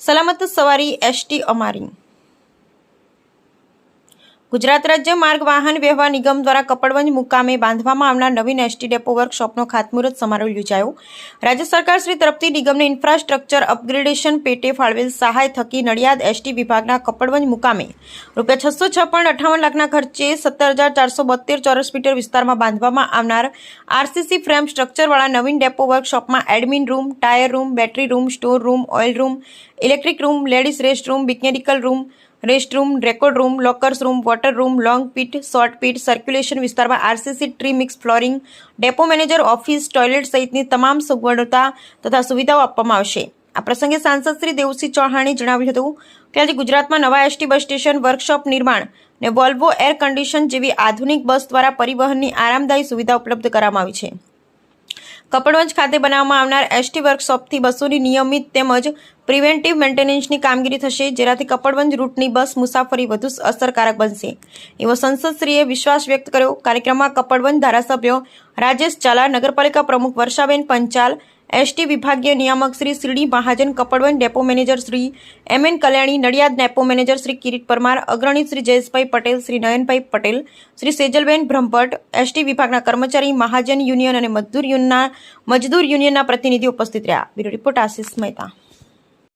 સલામત સવારી એસટી અમારી। ગુજરાત રાજ્ય માર્ગ વાહન વ્યવહાર નિગમ દ્વારા કપડવંજ મુકામે બાંધવામાં આવનાર નવીન એસટી ડેપો વર્કશોપનો ખાતમુહૂર્ત સમારોહ યોજાયો। રાજ્ય સરકાર શ્રી તરફથી નિગમને ઇન્ફ્રાસ્ટ્રક્ચર અપગ્રેડેશન પેટે ફાળવેલ સહાય થકી નડિયાદ એસટી વિભાગના કપડવંજ મુકામે ₹606.58 લાખના ખર્ચે 17,472 ચોરસ મીટર વિસ્તારમાં બાંધવામાં આવનાર આરસીસી ફ્રેમ સ્ટ્રક્ચરવાળા નવીન ડેપો વર્કશોપમાં admin room, tyre room, battery room, store room, oil room, electric room, ladies rest room, mechanical room, rest room, record room, lockers room, water room, long pit, short pit, circulation વિસ્તારમાં RCC trimix flooring, depot manager office, toilet સહિતની તમામ સગવડતા તથા સુવિધાઓ આપવામાં આવશે। આ પ્રસંગે સાંસદ શ્રી દેવસિંહ ચૌહાણે જણાવ્યું હતું કે આજે ગુજરાતમાં નવા એસટી બસ સ્ટેશન, વર્કશોપ નિર્માણ ને વોલ્વો એર કન્ડિશન જેવી આધુનિક બસ દ્વારા પરિવહનની આરામદાયી સુવિધા ઉપલબ્ધ કરવામાં આવી છે। કપડવંજ ખાતે બનાવવામાં આવનાર એસટી વર્કશોપથી બસોની નિયમિત તેમજ પ્રિવેન્ટિવ મેન્ટેનન્સની કામગીરી થશે, જેનાથી કપડવંજ રૂટની બસ મુસાફરી વધુ અસરકારક બનશે એવો સંસદશ્રીએ વિશ્વાસ વ્યક્ત કર્યો। કાર્યક્રમમાં કપડવંજ ધારાસભ્ય રાજેશ ઝાલા, નગરપાલિકા પ્રમુખ વર્ષાબેન પંચાલ, એસટી વિભાગીય નિયામક Shri CD Mahajan, Kapadvanj depot manager Shri MN Kalyani, Nadiad depot manager Shri Kirit Parmar, અગ્રણી શ્રી જયેશભાઈ પટેલ, શ્રી નયનભાઈ પટેલ, શ્રી સેજલબેન બ્રહ્મભટ્ટ, એસટી વિભાગના કર્મચારી, મહાજન યુનિયન અને મજદૂર યુનિયનના પ્રતિનિધિઓ ઉપસ્થિત રહ્યા। Bureau report Ashish Mehta.